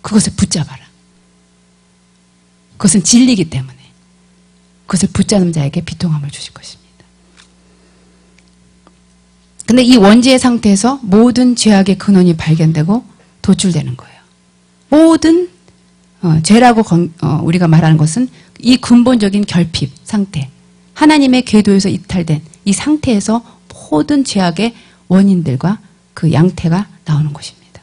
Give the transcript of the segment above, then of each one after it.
그것을 붙잡아라. 그것은 진리이기 때문에 그것을 붙잡는 자에게 비통함을 주실 것입니다. 근데 이 원죄의 상태에서 모든 죄악의 근원이 발견되고 도출되는 거예요. 모든 죄라고 우리가 말하는 것은 이 근본적인 결핍 상태, 하나님의 궤도에서 이탈된 이 상태에서 모든 죄악의 원인들과 그 양태가 나오는 것입니다.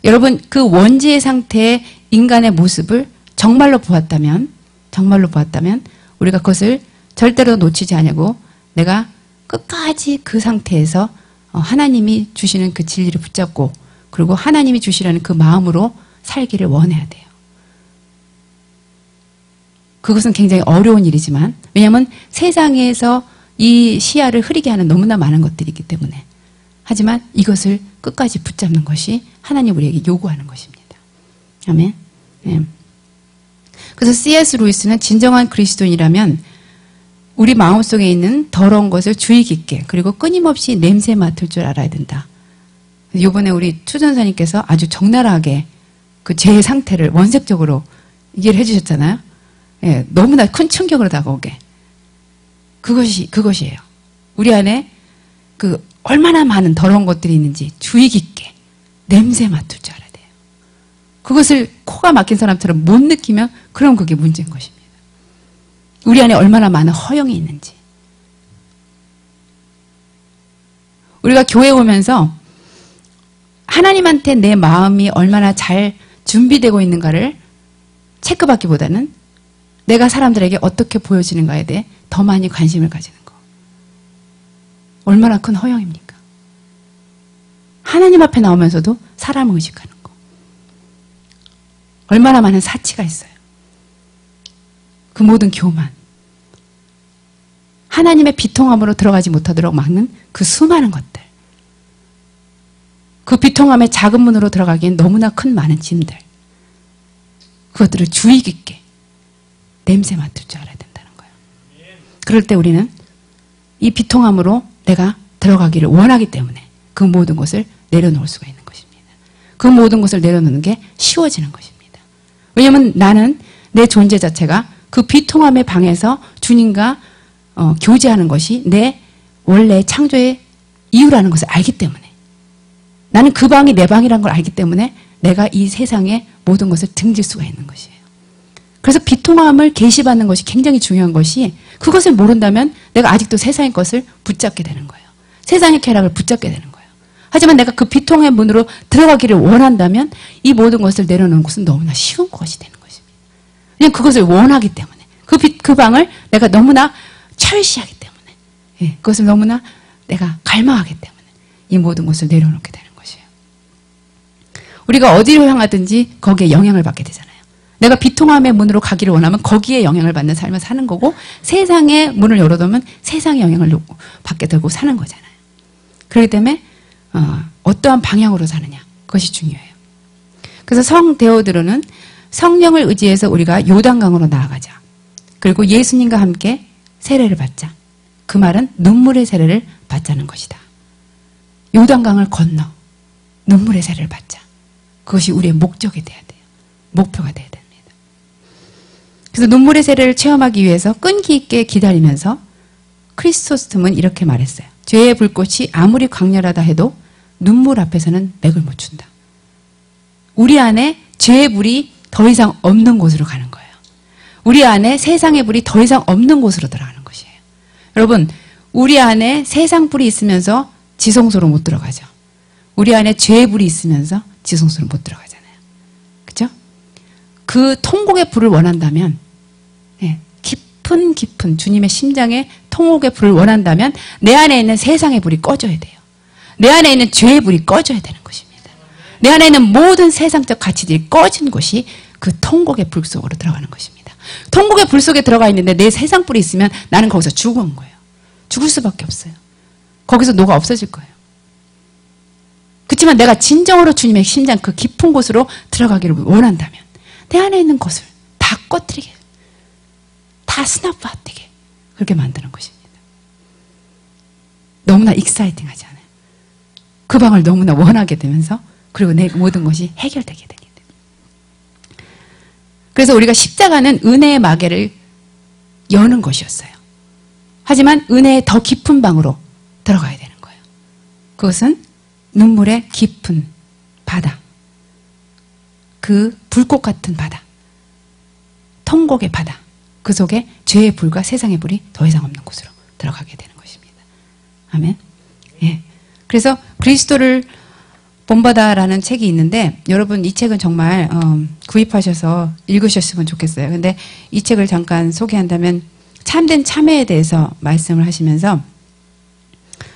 여러분, 그 원죄의 상태의 인간의 모습을 정말로 보았다면 우리가 그것을 절대로 놓치지 않냐고 내가 끝까지 그 상태에서 하나님이 주시는 그 진리를 붙잡고 그리고 하나님이 주시라는 그 마음으로 살기를 원해야 돼요. 그것은 굉장히 어려운 일이지만 왜냐하면 세상에서 이 시야를 흐리게 하는 너무나 많은 것들이 있기 때문에 하지만 이것을 끝까지 붙잡는 것이 하나님 우리에게 요구하는 것입니다. 아멘. 네. 그래서 C.S. 루이스는 진정한 그리스도인이라면 우리 마음속에 있는 더러운 것을 주의 깊게 그리고 끊임없이 냄새 맡을 줄 알아야 된다. 이번에 우리 추전사님께서 아주 적나라하게 그 죄의 상태를 원색적으로 얘기를 해주셨잖아요. 예, 너무나 큰 충격으로 다가오게. 그것이에요. 우리 안에 그 얼마나 많은 더러운 것들이 있는지 주의 깊게 냄새 맡을 줄 알아야 돼요. 그것을 코가 막힌 사람처럼 못 느끼면 그럼 그게 문제인 것입니다. 우리 안에 얼마나 많은 허영이 있는지. 우리가 교회 오면서 하나님한테 내 마음이 얼마나 잘 준비되고 있는가를 체크받기보다는 내가 사람들에게 어떻게 보여지는가에 대해 더 많이 관심을 가지는 거. 얼마나 큰 허영입니까? 하나님 앞에 나오면서도 사람을 의식하는 거. 얼마나 많은 사치가 있어요. 그 모든 교만. 하나님의 비통함으로 들어가지 못하도록 막는 그 수많은 것들. 그 비통함의 작은 문으로 들어가기엔 너무나 큰 많은 짐들. 그것들을 주의 깊게 냄새 맡을 줄 알아야 된다는 거예요. 그럴 때 우리는 이 비통함으로 내가 들어가기를 원하기 때문에 그 모든 것을 내려놓을 수가 있는 것입니다. 그 모든 것을 내려놓는 게 쉬워지는 것입니다. 왜냐하면 나는 내 존재 자체가 그 비통함의 방에서 주님과 교제하는 것이 내 원래 창조의 이유라는 것을 알기 때문에 나는 그 방이 내 방이라는 걸 알기 때문에 내가 이 세상의 모든 것을 등질 수가 있는 것이에요. 그래서 비통함을 계시받는 것이 굉장히 중요한 것이 그것을 모른다면 내가 아직도 세상의 것을 붙잡게 되는 거예요. 세상의 쾌락을 붙잡게 되는 거예요. 하지만 내가 그 비통의 문으로 들어가기를 원한다면 이 모든 것을 내려놓는 것은 너무나 쉬운 것이 되는 것입니다. 그냥 그것을 원하기 때문에 그 방을 내가 너무나 철시하기 때문에 그것을 너무나 내가 갈망하기 때문에 이 모든 것을 내려놓게 되는 것이에요. 우리가 어디로 향하든지 거기에 영향을 받게 되잖아요. 내가 비통함의 문으로 가기를 원하면 거기에 영향을 받는 삶을 사는 거고 세상의 문을 열어두면 세상의 영향을 받게 되고 사는 거잖아요. 그렇기 때문에 어떠한 방향으로 사느냐 그것이 중요해요. 그래서 성 데오드로는 성령을 의지해서 우리가 요단강으로 나아가자. 그리고 예수님과 함께 세례를 받자. 그 말은 눈물의 세례를 받자는 것이다. 요단강을 건너 눈물의 세례를 받자. 그것이 우리의 목적이 돼야 돼요. 목표가 돼야 됩니다. 그래서 눈물의 세례를 체험하기 위해서 끈기 있게 기다리면서 크리스토스톰은 이렇게 말했어요. 죄의 불꽃이 아무리 강렬하다 해도 눈물 앞에서는 맥을 못 춘다. 우리 안에 죄의 불이 더 이상 없는 곳으로 가는 거예요. 우리 안에 세상의 불이 더 이상 없는 곳으로 들어가는 것이에요. 여러분, 우리 안에 세상 불이 있으면서 지성소로 못 들어가죠. 우리 안에 죄의 불이 있으면서 지성소로 못 들어가잖아요. 그렇죠? 그 통곡의 불을 원한다면 깊은 주님의 심장의 통곡의 불을 원한다면 내 안에 있는 세상의 불이 꺼져야 돼요. 내 안에 있는 죄의 불이 꺼져야 되는 것입니다. 내 안에 있는 모든 세상적 가치들이 꺼진 것이 그 통곡의 불 속으로 들어가는 것입니다. 통곡의 불 속에 들어가 있는데 내 세상 불이 있으면 나는 거기서 죽은 거예요. 죽을 수밖에 없어요. 거기서 노가 없어질 거예요. 그렇지만 내가 진정으로 주님의 심장 그 깊은 곳으로 들어가기를 원한다면 내 안에 있는 것을 다 꺼뜨리게, 다 스나프되게 그렇게 만드는 것입니다. 너무나 익사이팅하지 않아요? 그 방을 너무나 원하게 되면서 그리고 내 모든 것이 해결되게 되게 돼요. 그래서 우리가 십자가는 은혜의 마개를 여는 것이었어요. 하지만 은혜의 더 깊은 방으로 들어가야 되는 거예요. 그것은 눈물의 깊은 바다, 그 불꽃 같은 바다, 통곡의 바다, 그 속에 죄의 불과 세상의 불이 더 이상 없는 곳으로 들어가게 되는 것입니다. 아멘. 예. 그래서 그리스도를 본받아라는 책이 있는데 여러분 이 책은 정말 구입하셔서 읽으셨으면 좋겠어요. 근데 이 책을 잠깐 소개한다면 참된 참회에 대해서 말씀을 하시면서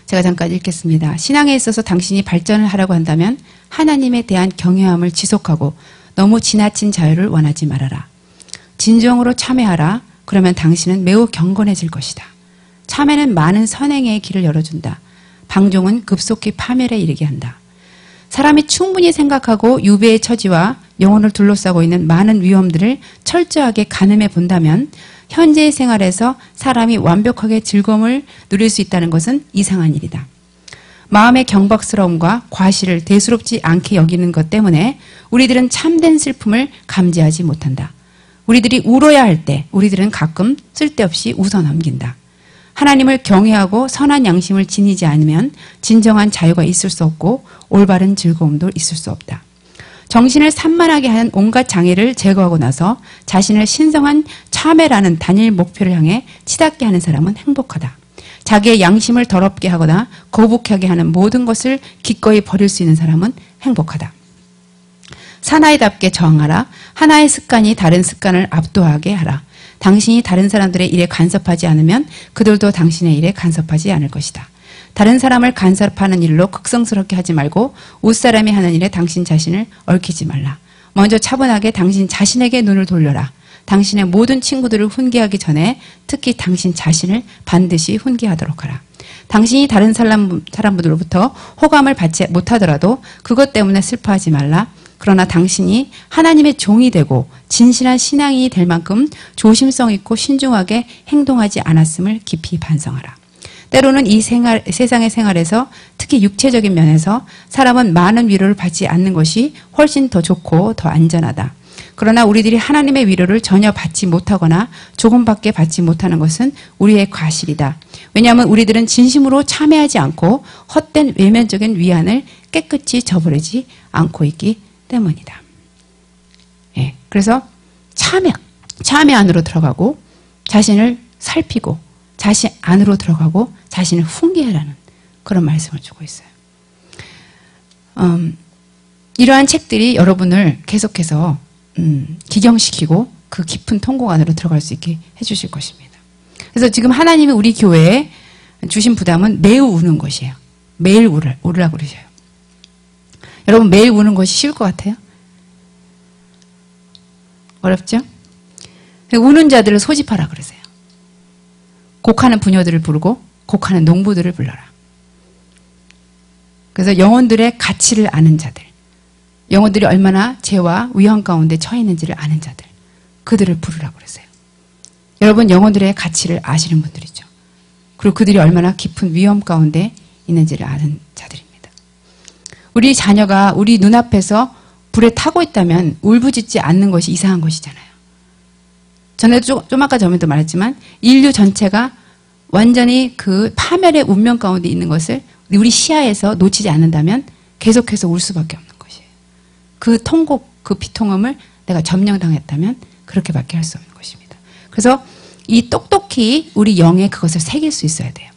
제가 잠깐 읽겠습니다. 신앙에 있어서 당신이 발전을 하라고 한다면 하나님에 대한 경외함을 지속하고 너무 지나친 자유를 원하지 말아라. 진정으로 참회하라. 그러면 당신은 매우 경건해질 것이다. 참회는 많은 선행의 길을 열어준다. 방종은 급속히 파멸에 이르게 한다. 사람이 충분히 생각하고 유배의 처지와 영혼을 둘러싸고 있는 많은 위험들을 철저하게 가늠해 본다면 현재의 생활에서 사람이 완벽하게 즐거움을 누릴 수 있다는 것은 이상한 일이다. 마음의 경박스러움과 과실을 대수롭지 않게 여기는 것 때문에 우리들은 참된 슬픔을 감지하지 못한다. 우리들이 울어야 할 때 우리들은 가끔 쓸데없이 웃어 넘긴다. 하나님을 경외하고 선한 양심을 지니지 않으면 진정한 자유가 있을 수 없고 올바른 즐거움도 있을 수 없다. 정신을 산만하게 하는 온갖 장애를 제거하고 나서 자신을 신성한 참회라는 단일 목표를 향해 치닫게 하는 사람은 행복하다. 자기의 양심을 더럽게 하거나 거북하게 하는 모든 것을 기꺼이 버릴 수 있는 사람은 행복하다. 사나이답게 저항하라. 하나의 습관이 다른 습관을 압도하게 하라. 당신이 다른 사람들의 일에 간섭하지 않으면 그들도 당신의 일에 간섭하지 않을 것이다. 다른 사람을 간섭하는 일로 극성스럽게 하지 말고 웃사람이 하는 일에 당신 자신을 얽히지 말라. 먼저 차분하게 당신 자신에게 눈을 돌려라. 당신의 모든 친구들을 훈계하기 전에 특히 당신 자신을 반드시 훈계하도록 하라. 당신이 다른 사람들로부터 호감을 받지 못하더라도 그것 때문에 슬퍼하지 말라. 그러나 당신이 하나님의 종이 되고 진실한 신앙인이 될 만큼 조심성 있고 신중하게 행동하지 않았음을 깊이 반성하라. 때로는 이 세상의 생활에서 특히 육체적인 면에서 사람은 많은 위로를 받지 않는 것이 훨씬 더 좋고 더 안전하다. 그러나 우리들이 하나님의 위로를 전혀 받지 못하거나 조금밖에 받지 못하는 것은 우리의 과실이다. 왜냐하면 우리들은 진심으로 참회하지 않고 헛된 외면적인 위안을 깨끗이 저버리지 않고 있기 때문이다. 예, 그래서 참회 안으로 들어가고 자신을 살피고 자신 안으로 들어가고 자신을 훈계하라는 그런 말씀을 주고 있어요. 이러한 책들이 여러분을 계속해서 기경시키고 그 깊은 통곡 안으로 들어갈 수 있게 해주실 것입니다. 그래서 지금 하나님이 우리 교회에 주신 부담은 매우 우는 것이에요. 매일 우르라고 그러셔요. 여러분 매일 우는 것이 쉬울 것 같아요? 어렵죠? 우는 자들을 소집하라 그러세요. 곡하는 부녀들을 부르고 곡하는 농부들을 불러라. 그래서 영혼들의 가치를 아는 자들, 영혼들이 얼마나 죄와 위험 가운데 처해 있는지를 아는 자들, 그들을 부르라고 그러세요. 여러분 영혼들의 가치를 아시는 분들이죠. 그리고 그들이 얼마나 깊은 위험 가운데 있는지를 아는 자들입니다. 우리 자녀가 우리 눈앞에서 불에 타고 있다면 울부짖지 않는 것이 이상한 것이잖아요. 전에도 좀 아까 전에도 말했지만 인류 전체가 완전히 그 파멸의 운명 가운데 있는 것을 우리 시야에서 놓치지 않는다면 계속해서 울 수밖에 없는 것이에요. 그 통곡, 그 비통함을 내가 점령당했다면 그렇게밖에 할 수 없는 것입니다. 그래서 이 똑똑히 우리 영에 그것을 새길 수 있어야 돼요.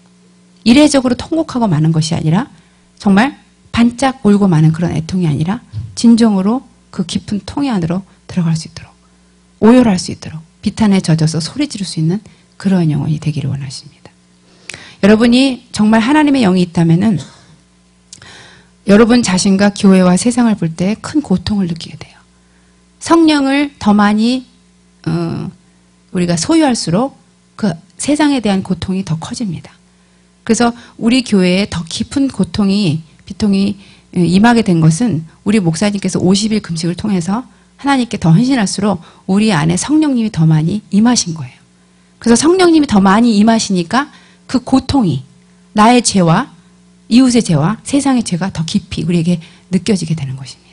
이례적으로 통곡하고 마는 것이 아니라 정말 반짝 울고 마는 그런 애통이 아니라 진정으로 그 깊은 통에 안으로 들어갈 수 있도록 오열할 수 있도록 비탄에 젖어서 소리 지를 수 있는 그런 영혼이 되기를 원하십니다. 여러분이 정말 하나님의 영이 있다면은 여러분 자신과 교회와 세상을 볼 때 큰 고통을 느끼게 돼요. 성령을 더 많이 우리가 소유할수록 그 세상에 대한 고통이 더 커집니다. 그래서 우리 교회에 더 깊은 비통이 임하게 된 것은 우리 목사님께서 50일 금식을 통해서 하나님께 더 헌신할수록 우리 안에 성령님이 더 많이 임하신 거예요. 그래서 성령님이 더 많이 임하시니까 그 고통이 나의 죄와 이웃의 죄와 세상의 죄가 더 깊이 우리에게 느껴지게 되는 것입니다.